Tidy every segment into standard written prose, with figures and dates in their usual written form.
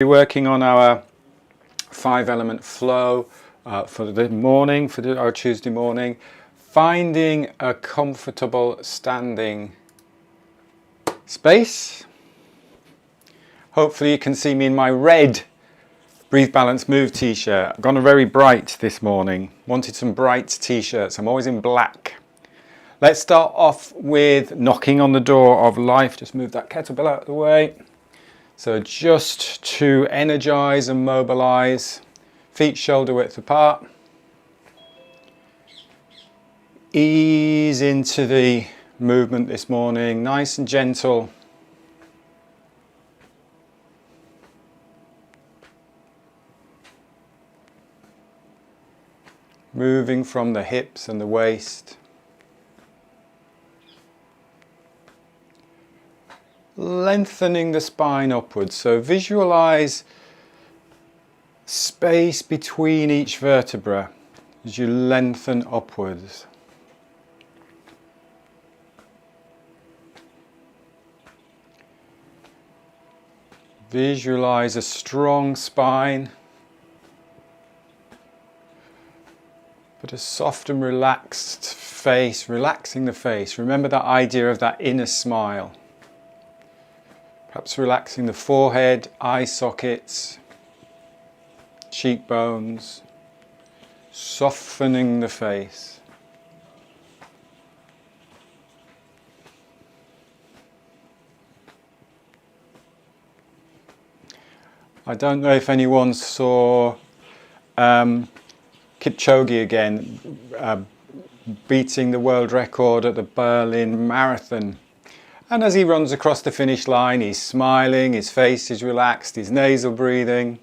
We're working on our 5-element flow for the morning, for our Tuesday morning. Finding a comfortable standing space. Hopefully you can see me in my red Breathe, Balance, Move t-shirt. I've gone very bright this morning. Wanted some bright t-shirts. I'm always in black. Let's start off with knocking on the door of life. Just move that kettlebell out of the way. So just to energize and mobilize, feet shoulder width apart. Ease into the movement this morning, nice and gentle. Moving from the hips and the waist. Lengthening the spine upwards, so visualize space between each vertebra as you lengthen upwards. Visualize a strong spine, but a soft and relaxed face, relaxing the face. Remember that idea of that inner smile. Perhaps relaxing the forehead, eye sockets, cheekbones, softening the face. I don't know if anyone saw Kipchoge again beating the world record at the Berlin Marathon. And as he runs across the finish line, he's smiling, his face is relaxed, his nasal breathing,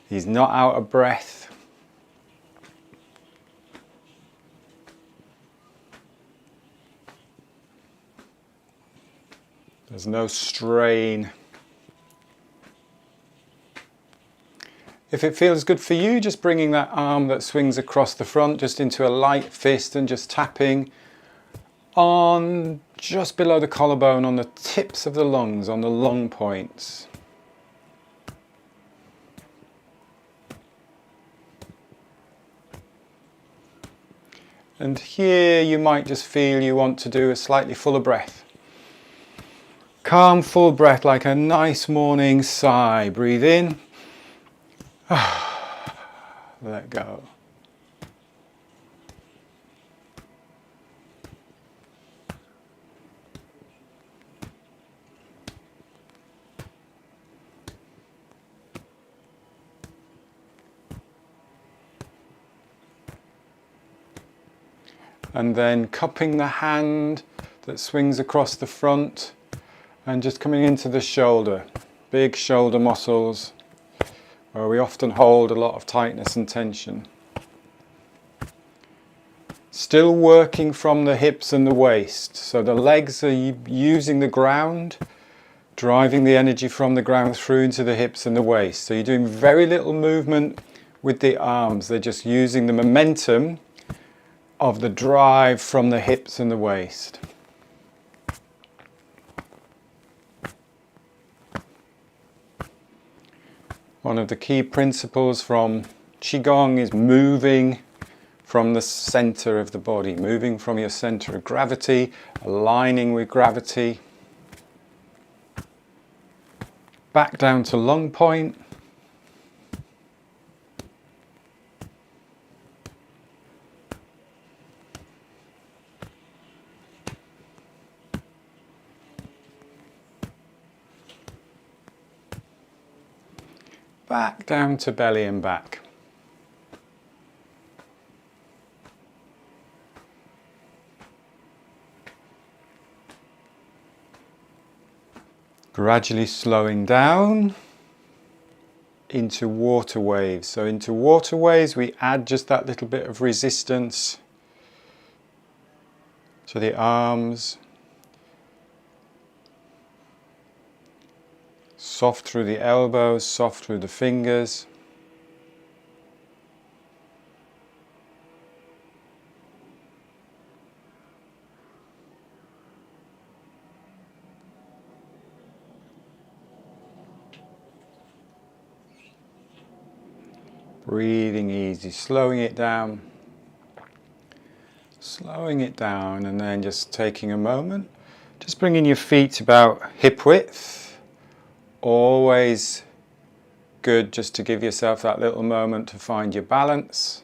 he's not out of breath. There's no strain. If it feels good for you, just bringing that arm that swings across the front just into a light fist and just tapping on just below the collarbone on the tips of the lungs, on the lung points. And here you might just feel you want to do a slightly fuller breath. Calm, full breath, like a nice morning sigh. Breathe in. Let go. And then cupping the hand that swings across the front and just coming into the shoulder. Big shoulder muscles where we often hold a lot of tightness and tension. Still working from the hips and the waist. So the legs are using the ground, driving the energy from the ground through into the hips and the waist. So you're doing very little movement with the arms. They're just using the momentum of the drive from the hips and the waist. One of the key principles from Qigong is moving from the center of the body, moving from your center of gravity, aligning with gravity. Back down to lung point. Back down to belly and back. Gradually slowing down into water waves. So into water waves we add just that little bit of resistance to the arms. Soft through the elbows, soft through the fingers. Breathing easy, slowing it down, and then just taking a moment, just bringing your feet about hip width. Always good just to give yourself that little moment to find your balance.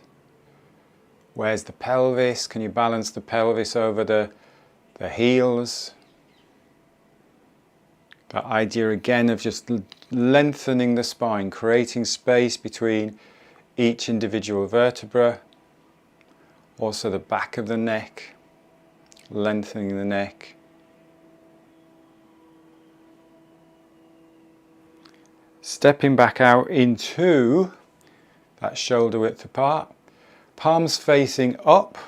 Where's the pelvis? Can you balance the pelvis over the heels? That idea again of just lengthening the spine, creating space between each individual vertebra. Also the back of the neck, lengthening the neck. Stepping back out into that shoulder width apart. Palms facing up.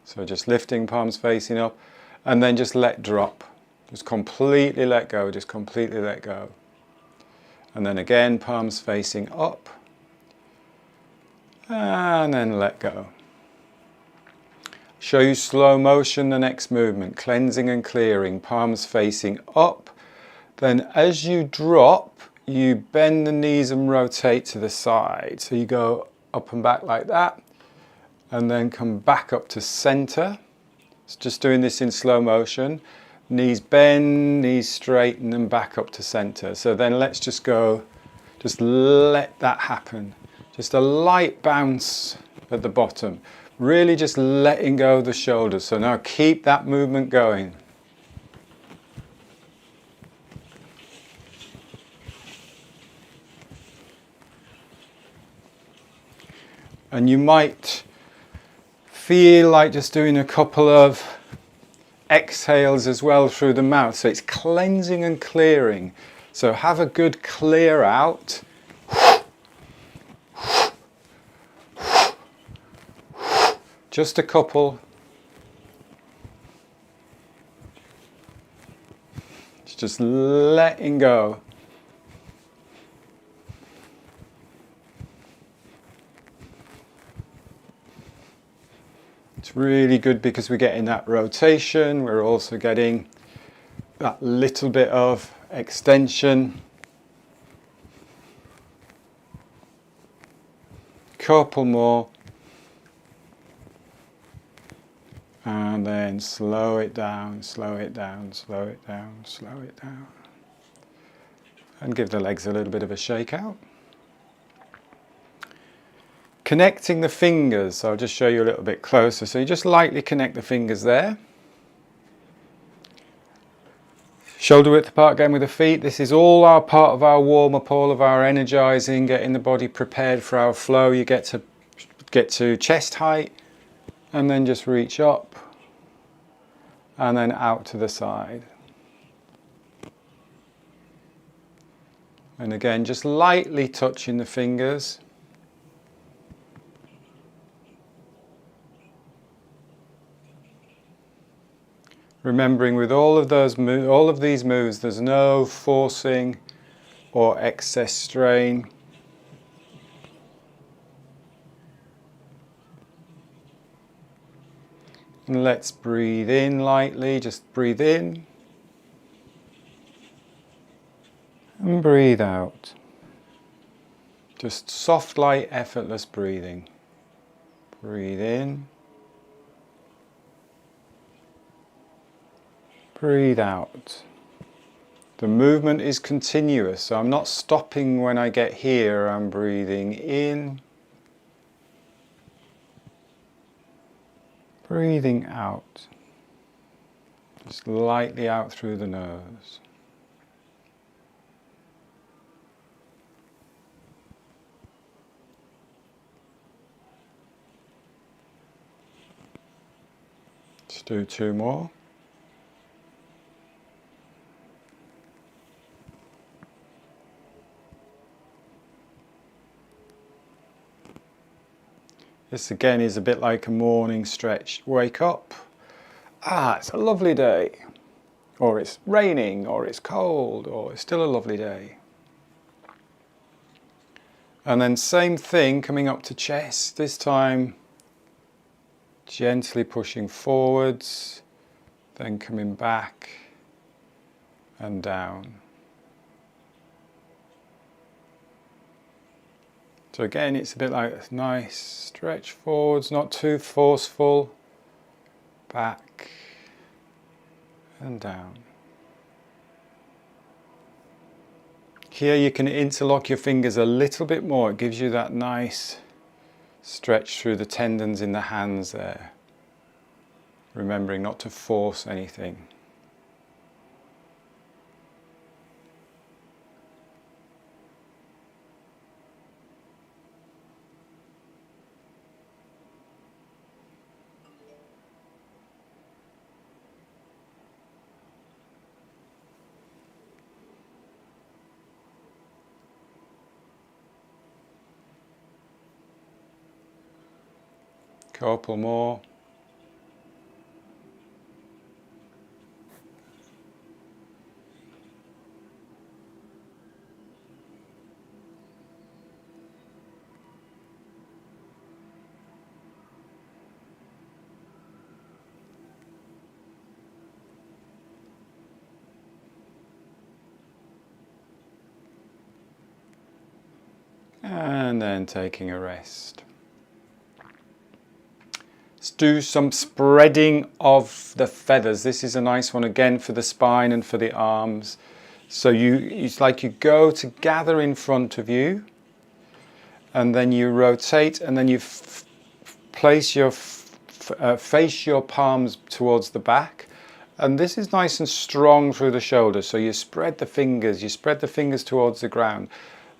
So just lifting, palms facing up, and then just let drop. Just completely let go, just completely let go. And then again, palms facing up. And then let go. Show you slow motion, the next movement. Cleansing and clearing, palms facing up. Then as you drop, you bend the knees and rotate to the side. So you go up and back like that. And then come back up to center. It's just doing this in slow motion. Knees bend, knees straighten, and back up to center. So then let's just go, just let that happen. Just a light bounce at the bottom. Really just letting go of the shoulders. So now keep that movement going. And you might feel like just doing a couple of exhales as well through the mouth. So it's cleansing and clearing. So have a good clear out. Just a couple. It's just letting go. It's really good because we're getting that rotation. We're also getting that little bit of extension. Couple more. And then slow it down, slow it down, slow it down, slow it down. And give the legs a little bit of a shake out. Connecting the fingers, I'll just show you a little bit closer. So you just lightly connect the fingers there. Shoulder width apart again with the feet. This is all our part of our warm up, all of our energizing, getting the body prepared for our flow. You get to chest height and then just reach up and then out to the side. And again, just lightly touching the fingers. Remembering with all of these moves, there's no forcing or excess strain. And let's breathe in lightly, just breathe in. And breathe out. Just soft, light, effortless breathing. Breathe in. Breathe out. The movement is continuous, so I'm not stopping when I get here. I'm breathing in. Breathing out. Just lightly out through the nose. Let's do 2 more. This again is a bit like a morning stretch. Wake up. It's a lovely day. Or it's raining, or it's cold, or it's still a lovely day. And then same thing coming up to chest. This time gently pushing forwards, then coming back and down. So again, it's a bit like a nice stretch forwards, not too forceful. Back and down. Here you can interlock your fingers a little bit more. It gives you that nice stretch through the tendons in the hands there. Remembering not to force anything. Couple more. And then taking a rest. Let's do some spreading of the feathers. This is a nice one again for the spine and for the arms. So it's like you go to gather in front of you, and then you rotate, and then you place your face your palms towards the back. And this is nice and strong through the shoulders. So you spread the fingers towards the ground.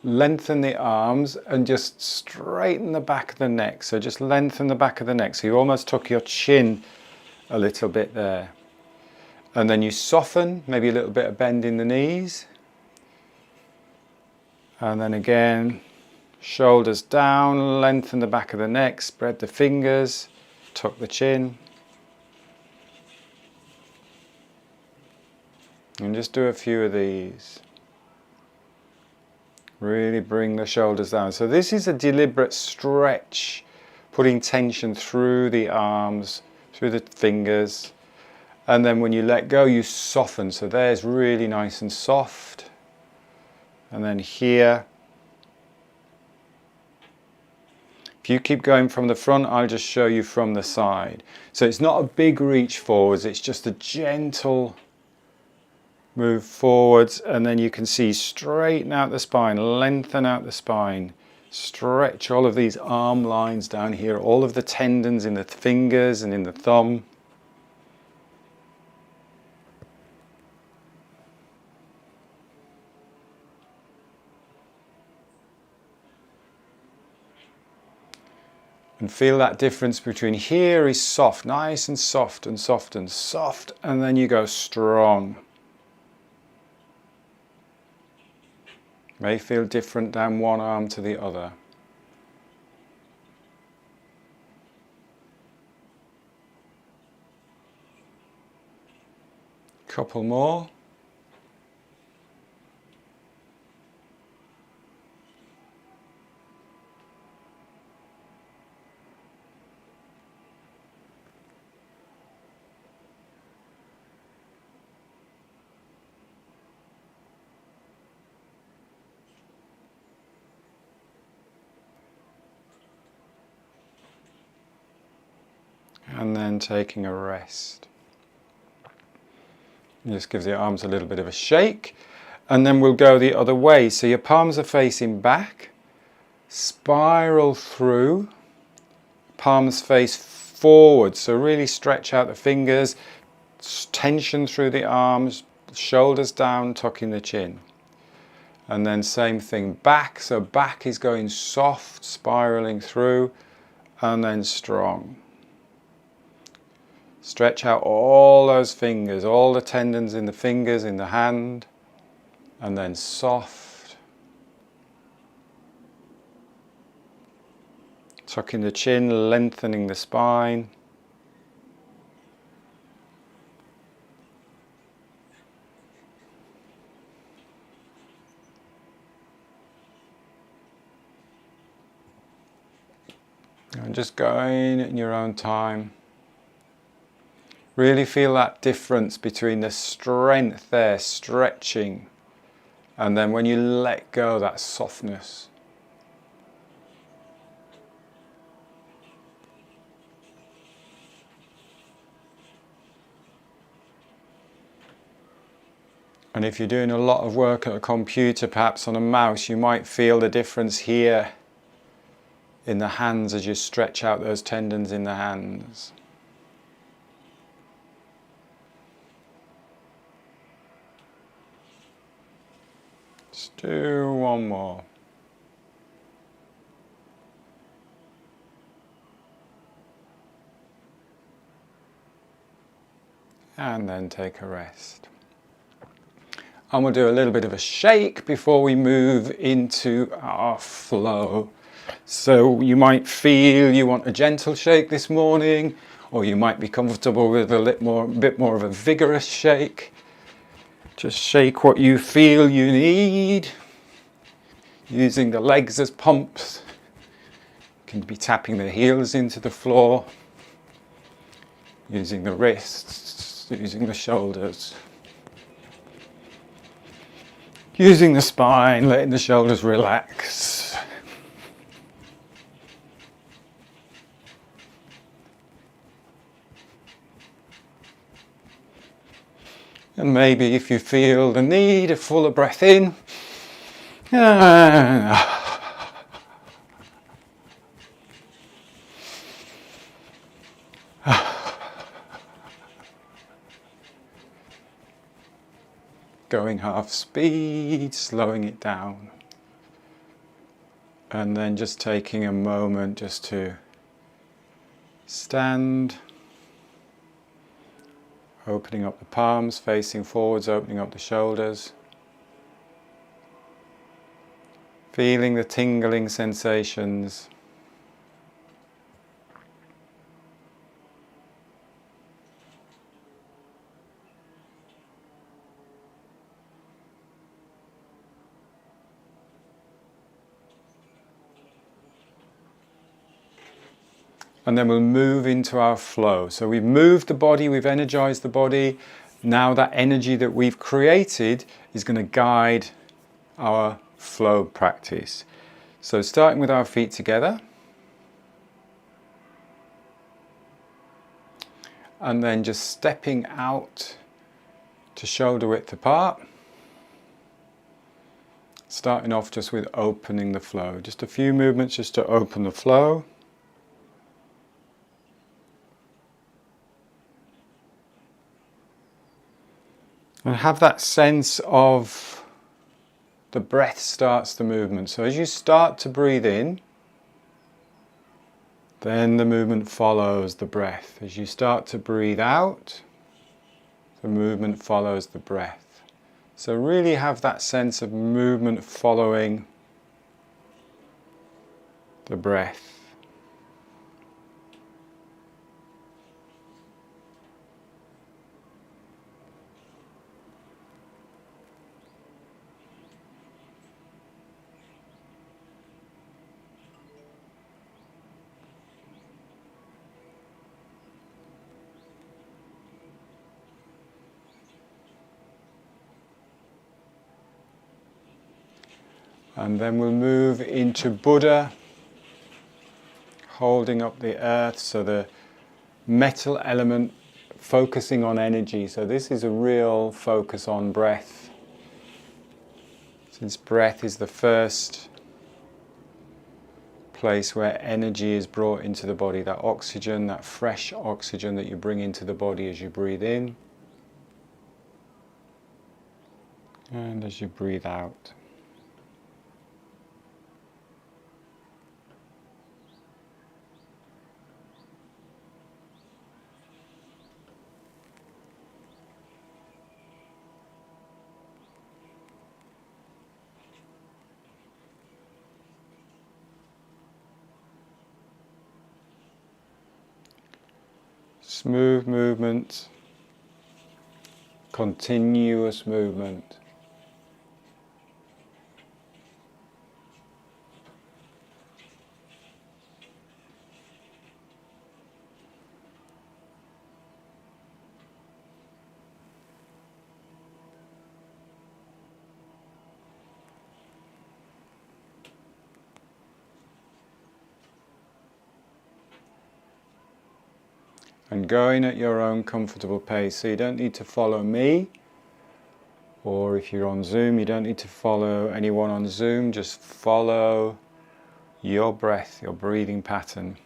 Lengthen the arms and just straighten the back of the neck. So just lengthen the back of the neck. So you almost tuck your chin a little bit there. And then you soften, maybe a little bit of bend in the knees. And then again, shoulders down, lengthen the back of the neck, spread the fingers, tuck the chin. And just do a few of these. Really bring the shoulders down. So this is a deliberate stretch, putting tension through the arms, through the fingers. And then when you let go, you soften. So there's really nice and soft. And then here. If you keep going from the front, I'll just show you from the side. So it's not a big reach forwards, it's just a gentle move forwards, and then you can see straighten out the spine, lengthen out the spine, stretch all of these arm lines down here, all of the tendons in the fingers and in the thumb. And feel that difference between here is soft, nice and soft and soft and soft, and then you go strong. May feel different down one arm to the other. Couple more. And then taking a rest. Just give the arms a little bit of a shake, and then we'll go the other way. So your palms are facing back, spiral through, palms face forward. So really stretch out the fingers, tension through the arms, shoulders down, tucking the chin. And then same thing, back. So back is going soft, spiraling through, and then strong. Stretch out all those fingers, all the tendons in the fingers, in the hand, and then soft. Tucking the chin, lengthening the spine. And just going in your own time. Really feel that difference between the strength there, stretching, and then when you let go, that softness. And if you're doing a lot of work at a computer, perhaps on a mouse, you might feel the difference here in the hands as you stretch out those tendons in the hands. Let's do one more. And then take a rest. And we'll do a little bit of a shake before we move into our flow. So you might feel you want a gentle shake this morning, or you might be comfortable with a bit more of a vigorous shake. Just shake what you feel you need, using the legs as pumps. You can be tapping the heels into the floor, using the wrists, using the shoulders, using the spine, letting the shoulders relax. And maybe if you feel the need, a fuller breath in. Going half speed, slowing it down. And then just taking a moment just to stand, opening up the palms, facing forwards, opening up the shoulders. Feeling the tingling sensations. And then we'll move into our flow. So we've moved the body, we've energized the body. Now that energy that we've created is going to guide our flow practice. So starting with our feet together. And then just stepping out to shoulder width apart. Starting off just with opening the flow. Just a few movements just to open the flow. And have that sense of the breath starts the movement. So as you start to breathe in, then the movement follows the breath. As you start to breathe out, the movement follows the breath. So really have that sense of movement following the breath. And then we'll move into Buddha, holding up the earth, so the metal element focusing on energy. So this is a real focus on breath. Since breath is the first place where energy is brought into the body, that oxygen, that fresh oxygen that you bring into the body as you breathe in and as you breathe out. Smooth movement, continuous movement. And going at your own comfortable pace, so you don't need to follow me. Or if you're on Zoom, you don't need to follow anyone on Zoom, just follow your breath, your breathing pattern.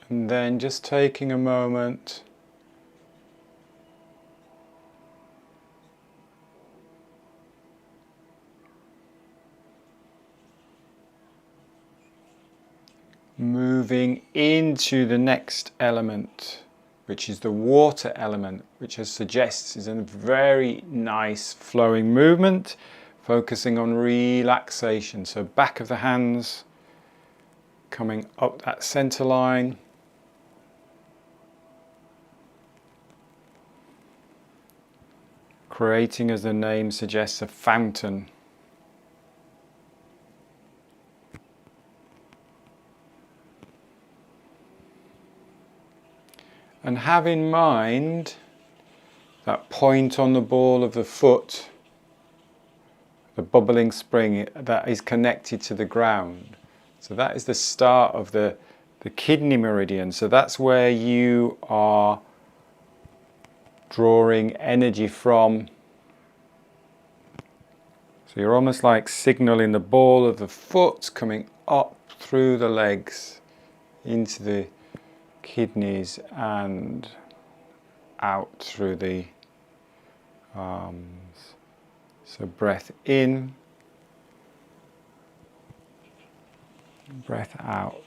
And then just taking a moment moving into the next element, which is the water element, which as suggests is a very nice flowing movement, focusing on relaxation. So back of the hands coming up that center line. Creating, as the name suggests, a fountain. And have in mind that point on the ball of the foot, the bubbling spring that is connected to the ground. So that is the start of the kidney meridian. So that's where you are drawing energy from. So you're almost like signaling the ball of the foot coming up through the legs into the kidneys and out through the arms. So breath in, breath out.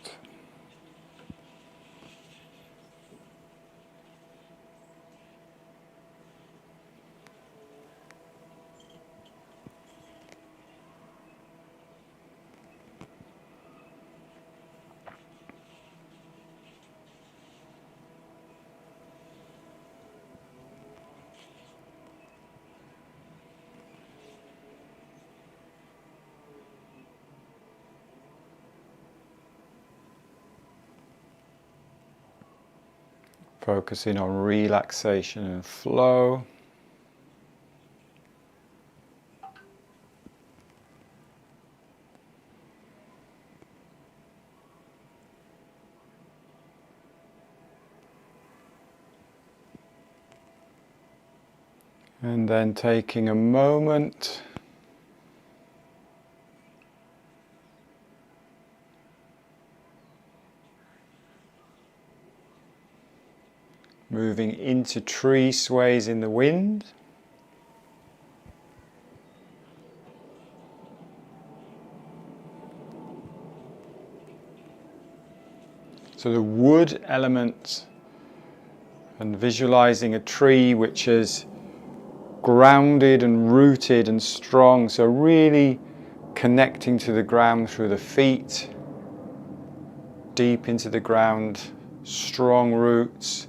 Focusing on relaxation and flow. And then taking a moment moving into tree sways in the wind. So the wood element, and visualizing a tree which is grounded and rooted and strong, so really connecting to the ground through the feet, deep into the ground, strong roots,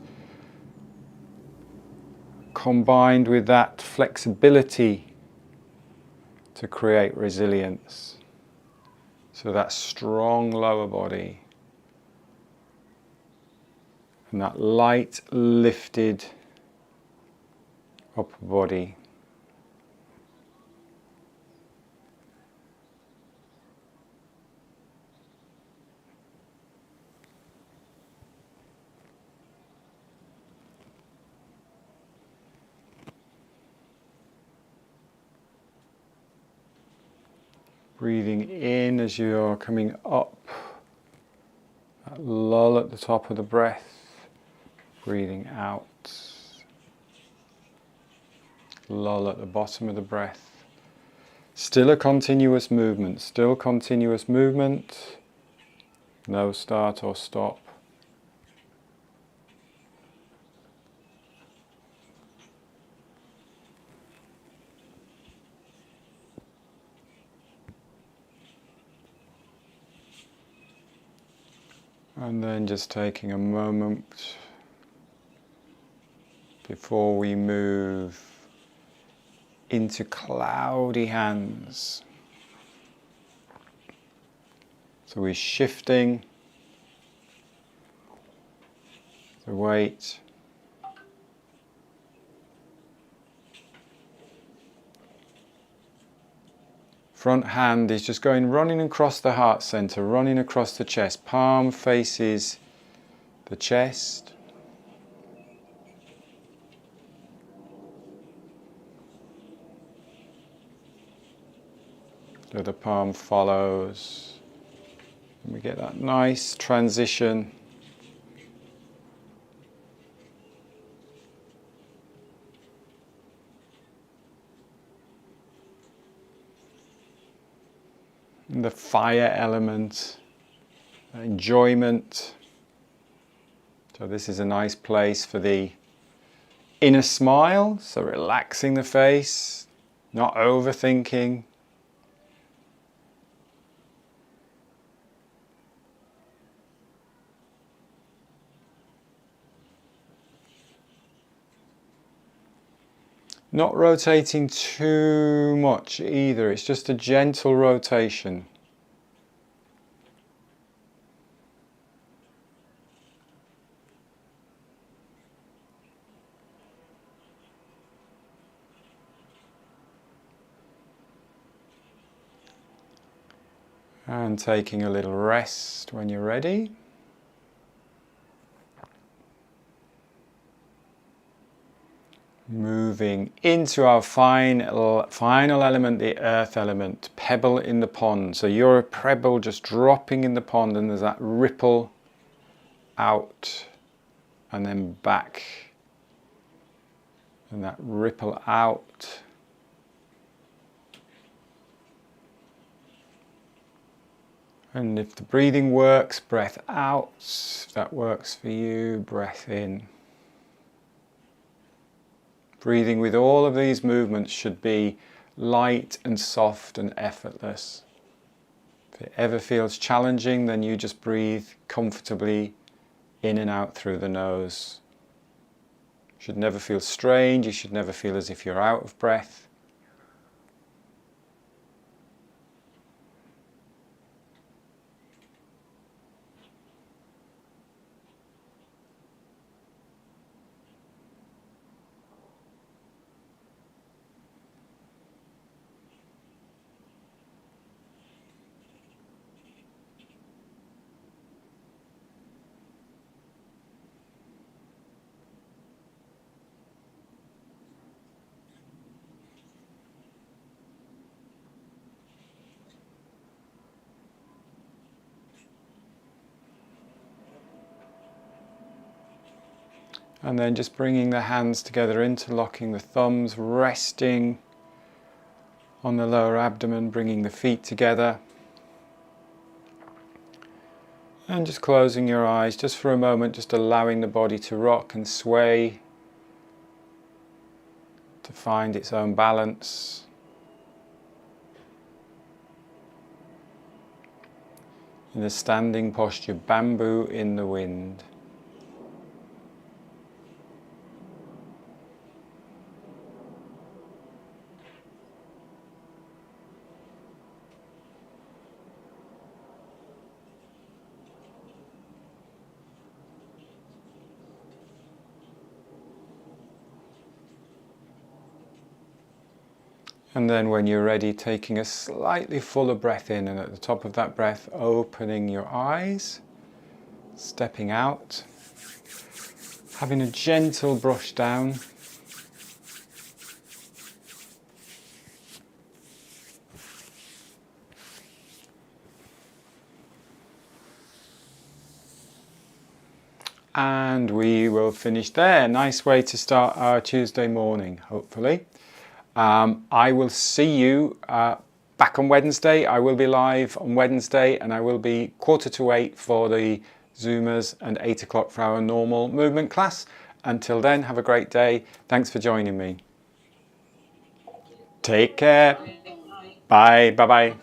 combined with that flexibility to create resilience. So that strong lower body and that light lifted upper body. Breathing in as you're coming up, that lull at the top of the breath, breathing out, lull at the bottom of the breath. Still a continuous movement, no start or stop. And then just taking a moment before we move into cloudy hands. So we're shifting the weight. Front hand is just running across the heart center, running across the chest. Palm faces the chest. The other palm follows. And we get that nice transition. And the fire element, enjoyment. So this is a nice place for the inner smile. So relaxing the face, not overthinking. Not rotating too much either, it's just a gentle rotation. And taking a little rest when you're ready. Moving into our final element, the earth element, pebble in the pond. So you're a pebble just dropping in the pond, and there's that ripple out and then back. And that ripple out. And if the breathing works, breath out. If that works for you, breath in. Breathing with all of these movements should be light and soft and effortless. If it ever feels challenging, then you just breathe comfortably in and out through the nose. You should never feel strange, you should never feel as if you're out of breath. And then just bringing the hands together, interlocking the thumbs, resting on the lower abdomen, bringing the feet together. And just closing your eyes just for a moment, just allowing the body to rock and sway, to find its own balance. In the standing posture, bamboo in the wind. And then when you're ready, taking a slightly fuller breath in, and at the top of that breath, opening your eyes, stepping out, having a gentle brush down. And we will finish there. Nice way to start our Tuesday morning, hopefully. I will see you back on Wednesday. I will be live on Wednesday, and I will be 7:45 for the Zoomers and 8 o'clock for our normal movement class. Until then, have a great day. Thanks for joining me. Take care. Bye. Bye-bye.